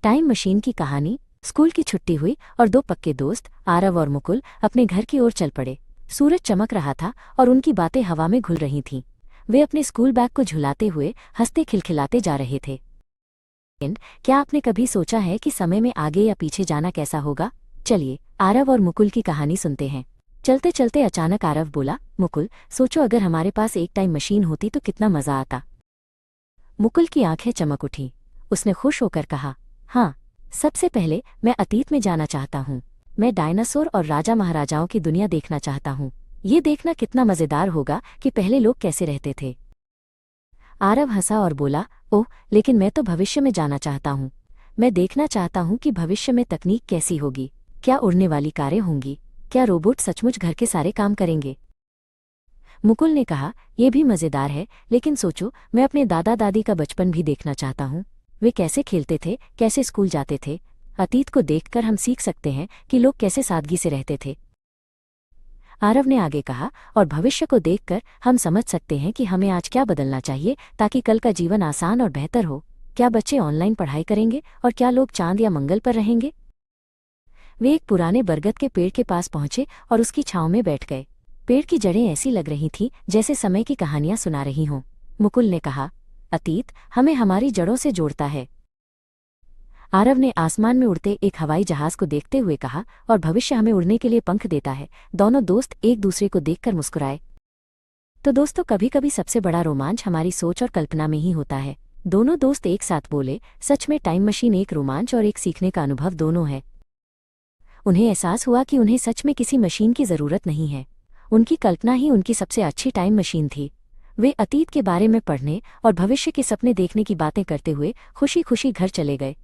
Time machine की कहानी। School की छुट्टी हुई और दो पक्के दोस्त आरव और मुकुल अपने घर की ओर चल पड़े। सूरज चमक रहा था और उनकी बातें हवा में घुल रही थीं। वे अपने स्कूल बैग को झुलाते हुए हंसते खिलखिलाते जा रहे थे। क्या आपने कभी सोचा है कि समय में आगे या पीछे जाना कैसा होगा? चलिए आरव और मुकुल की कहानी सुनते हैं। चलते चलते अचानक आरव बोला, मुकुल, सोचो अगर हमारे पास एक टाइम मशीन होती तो कितना मजा आता। मुकुल की आंखें चमक उठीं। उसने खुश होकर कहा, हाँ, सबसे पहले मैं अतीत में जाना चाहता हूँ। मैं डायनासोर और राजा महाराजाओं की दुनिया देखना चाहता हूँ। ये देखना कितना मजेदार होगा कि पहले लोग कैसे रहते थे। आरव हंसा और बोला, ओह, लेकिन मैं तो भविष्य में जाना चाहता हूँ। मैं देखना चाहता हूँ कि भविष्य में तकनीक कैसी होगी। क्या उड़ने वाली कारें होंगी? क्या रोबोट सचमुच घर के सारे काम करेंगे? मुकुल ने कहा, यह भी मजेदार है, लेकिन सोचो, मैं अपने दादा दादी का बचपन भी देखना चाहता हूँ। वे कैसे खेलते थे, कैसे स्कूल जाते थे। अतीत को देखकर हम सीख सकते हैं कि लोग कैसे सादगी से रहते थे। आरव ने आगे कहा, और भविष्य को देखकर हम समझ सकते हैं कि हमें आज क्या बदलना चाहिए ताकि कल का जीवन आसान और बेहतर हो। क्या बच्चे ऑनलाइन पढ़ाई करेंगे और क्या लोग चांद या मंगल पर रहेंगे? वे एक पुराने बरगद के पेड़ के पास पहुंचे और उसकी छांव में बैठ गए। पेड़ की जड़ें ऐसी लग रही थीं जैसे समय की कहानियां सुना रही हों। मुकुल ने कहा, अतीत हमें हमारी जड़ों से जोड़ता है। आरव ने आसमान में उड़ते एक हवाई जहाज को देखते हुए कहा, और भविष्य हमें उड़ने के लिए पंख देता है। दोनों दोस्त एक दूसरे को देखकर मुस्कुराए। तो दोस्तों, कभी कभी सबसे बड़ा रोमांच हमारी सोच और कल्पना में ही होता है। दोनों दोस्त एक साथ बोले, सच में टाइम मशीन एक रोमांच और एक सीखने का अनुभव दोनों है। उन्हें एहसास हुआ कि उन्हें सच में किसी मशीन की जरूरत नहीं है। उनकी कल्पना ही उनकी सबसे अच्छी टाइम मशीन थी। वे अतीत के बारे में पढ़ने और भविष्य के सपने देखने की बातें करते हुए खुशी खुशी घर चले गए।